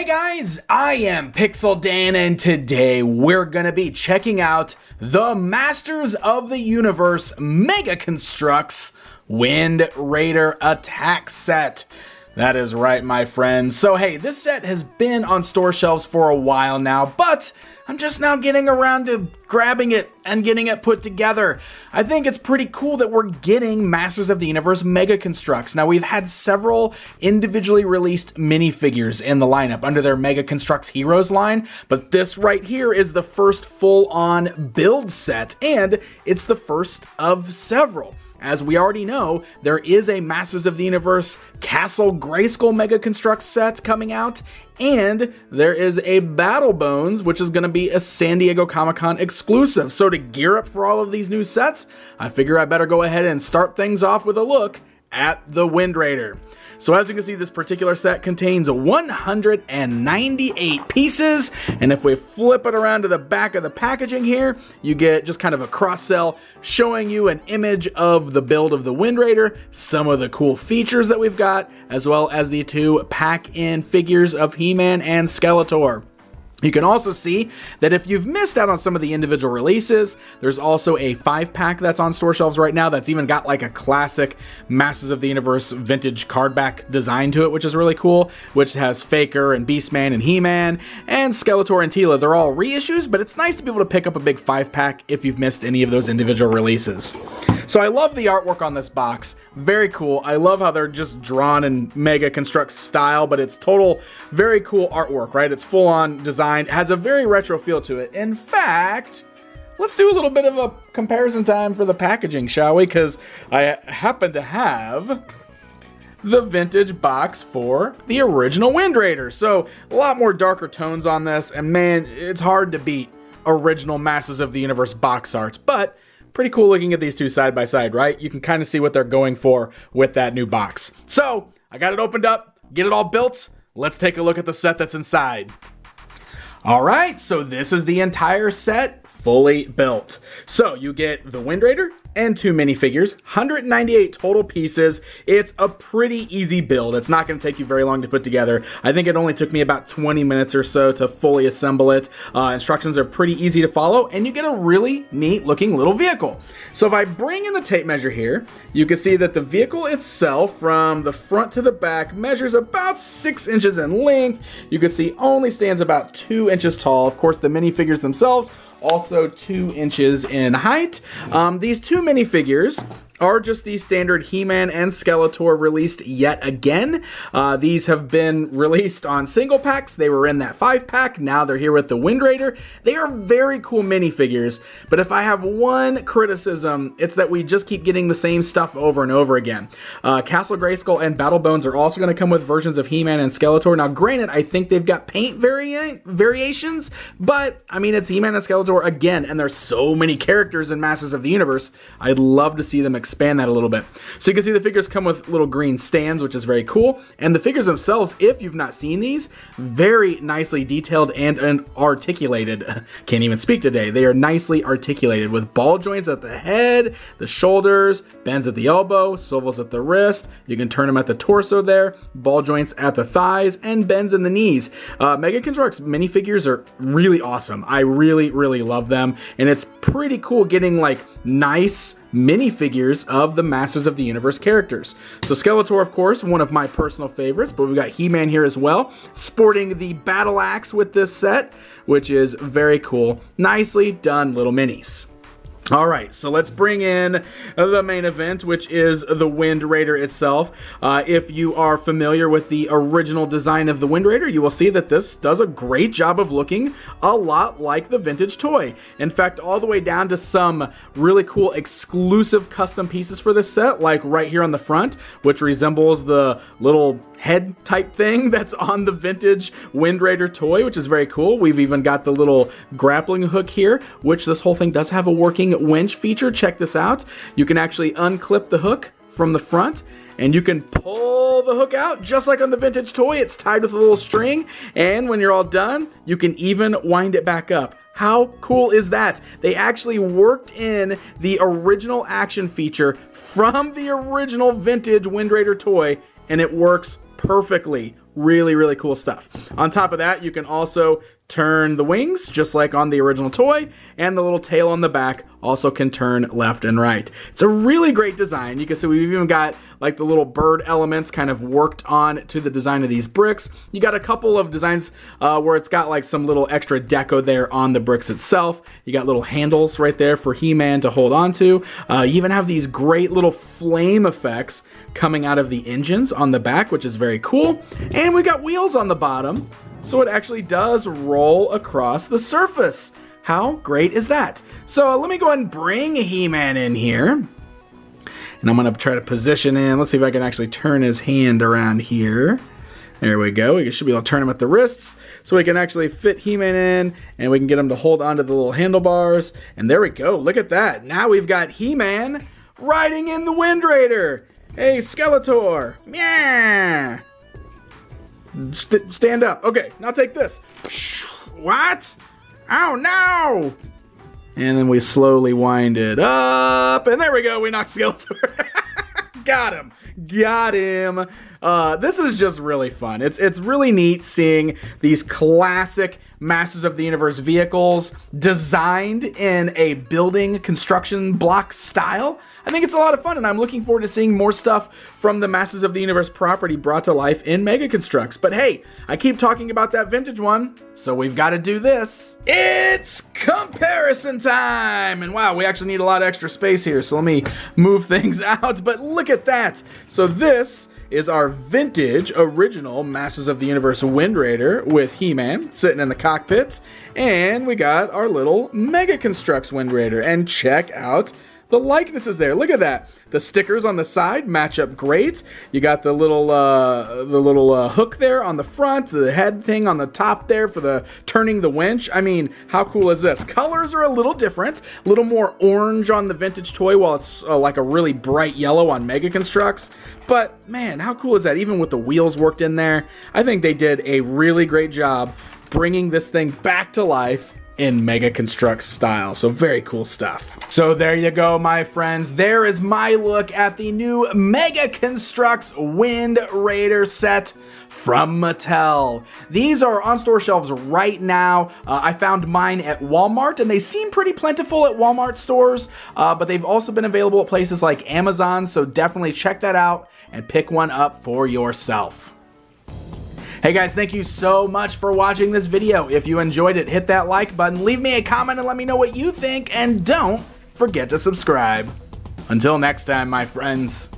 guys, I am Pixel Dan, and today we're gonna be checking out the Masters of the Universe MegaConstrux Wind Raider attack set. That is right, my friends. So hey, this set has been on store shelves for a while now, but I'm just now getting around to grabbing it and getting it put together. I think it's pretty cool that we're getting Masters of the Universe MegaConstrux. Now, we've had several individually released minifigures in the lineup under their MegaConstrux Heroes line, but this right here is the first full-on build set, and it's the first of several. As we already know, there is a Masters of the Universe Castle Grayskull MegaConstrux set coming out, and there is a Battle Bones, which is going to be a San Diego Comic-Con exclusive. So to gear up for all of these new sets, I figure I better go ahead and start things off with a look at the Wind Raider. So as you can see, this particular set contains 198 pieces, and if we flip it around to the back of the packaging here, you get just kind of a cross-sell showing you an image of the build of the Wind Raider, some of the cool features that we've got, as well as the two pack-in figures of He-Man and Skeletor. You can also see that if you've missed out on some of the individual releases, there's also a 5-pack that's on store shelves right now that's even got like a classic Masters of the Universe vintage card back design to it, which is really cool, which has Faker and Beastman and He-Man and Skeletor and Teela. They're all reissues, but it's nice to be able to pick up a big 5-pack if you've missed any of those individual releases. So I love the artwork on this box. Very cool. I love how they're just drawn in MegaConstrux style, but it's total very cool artwork, right? It's full on design. It has a very retro feel to it. In fact, let's do a little bit of a comparison time for the packaging, shall we? Because I happen to have the vintage box for the original Wind Raider. So a lot more darker tones on this, and man, it's hard to beat original Masters of the Universe box art, but pretty cool looking at these two side by side, right? You can kind of see what they're going for with that new box. So I got it opened up, get it all built. Let's take a look at the set that's inside. All right, so this is the entire set fully built. So you get the Wind Raider and two minifigures, 198 total pieces. It's a pretty easy build. It's not going to take you very long to put together. I think it only took me about 20 minutes or so to fully assemble it. Instructions are pretty easy to follow, and you get a really neat looking little vehicle. So if I bring in the tape measure here, you can see that the vehicle itself from the front to the back measures about 6 inches in length. You can see only stands about 2 inches tall. Of course, the minifigures themselves also 2 inches in height. These two minifigures are just the standard He-Man and Skeletor released yet again. These have been released on single packs. They were in that 5-pack. Now they're here with the Wind Raider. They are very cool minifigures, but if I have one criticism, it's that we just keep getting the same stuff over and over again. Castle Grayskull and Battle Bones are also going to come with versions of He-Man and Skeletor. Now granted, I think they've got paint variations, but I mean, it's He-Man and Skeletor again, and there's so many characters in Masters of the Universe. I'd love to see them expand that a little bit. So you can see the figures come with little green stands, which is very cool. And the figures themselves, if you've not seen these, very nicely detailed and articulated. Can't even speak today. They are nicely articulated with ball joints at the head, the shoulders, bends at the elbow, swivels at the wrist. You can turn them at the torso there, ball joints at the thighs, and bends in the knees. MegaConstrux minifigures are really awesome. I really, really love them. And it's pretty cool getting like nice minifigures of the Masters of the Universe characters. So Skeletor, of course, one of my personal favorites, but we've got He-Man here as well, sporting the battle axe with this set, which is very cool. Nicely done little minis. All right, so let's bring in the main event, which is the Wind Raider itself. If you are familiar with the original design of the Wind Raider, you will see that this does a great job of looking a lot like the vintage toy. In fact, all the way down to some really cool exclusive custom pieces for this set, like right here on the front, which resembles the little head type thing that's on the vintage Wind Raider toy, which is very cool. We've even got the little grappling hook here, which this whole thing does have a working winch feature. Check this out. You can actually unclip the hook from the front, and you can pull the hook out just like on the vintage toy. It's tied with a little string, and when you're all done, you can even wind it back up. How cool is that? They actually worked in the original action feature from the original vintage Wind Raider toy, and it works perfectly. Really, really cool stuff. On top of that, you can also turn the wings, just like on the original toy, and the little tail on the back also can turn left and right. It's a really great design. You can see we've even got like the little bird elements kind of worked on to the design of these bricks. You got a couple of designs where it's got like some little extra deco there on the bricks itself. You got little handles right there for He-Man to hold on to. You even have these great little flame effects coming out of the engines on the back, which is very cool. And we got wheels on the bottom, so it actually does roll across the surface. How great is that? So let me go ahead and bring He-Man in here. And I'm gonna try to position him. Let's see if I can actually turn his hand around here. There we go. We should be able to turn him at the wrists so we can actually fit He-Man in, and we can get him to hold onto the little handlebars. And there we go. Look at that. Now we've got He-Man riding in the Wind Raider. Hey, Skeletor. Yeah. Stand up. Okay, now take this. What? Oh, no. And then we slowly wind it up. And there we go. We knocked Skeletor. Got him. Got him. This is just really fun. It's really neat seeing these classic Masters of the Universe vehicles designed in a building construction block style. I think it's a lot of fun, and I'm looking forward to seeing more stuff from the Masters of the Universe property brought to life in MegaConstrux. But hey, I keep talking about that vintage one, so we've got to do this. It's comparison time! And wow, we actually need a lot of extra space here, so let me move things out. But look at that! So this is our vintage original Masters of the Universe Wind Raider with He-Man sitting in the cockpit. And we got our little MegaConstrux Wind Raider. And check out the likenesses there. Look at that. The stickers on the side match up great. You got the little hook there on the front, the head thing on the top there for the turning the winch. I mean, how cool is this? Colors are a little different, a little more orange on the vintage toy, while it's like a really bright yellow on MegaConstrux. But man, how cool is that? Even with the wheels worked in there, I think they did a really great job bringing this thing back to life in MegaConstrux style. So very cool stuff. So there you go, my friends. There is my look at the new MegaConstrux Wind Raider set from Mattel. These are on store shelves right now. I found mine at Walmart, and they seem pretty plentiful at Walmart stores, but they've also been available at places like Amazon, so definitely check that out and pick one up for yourself. Hey guys, thank you so much for watching this video. If you enjoyed it, hit that like button, leave me a comment and let me know what you think, and don't forget to subscribe. Until next time, my friends.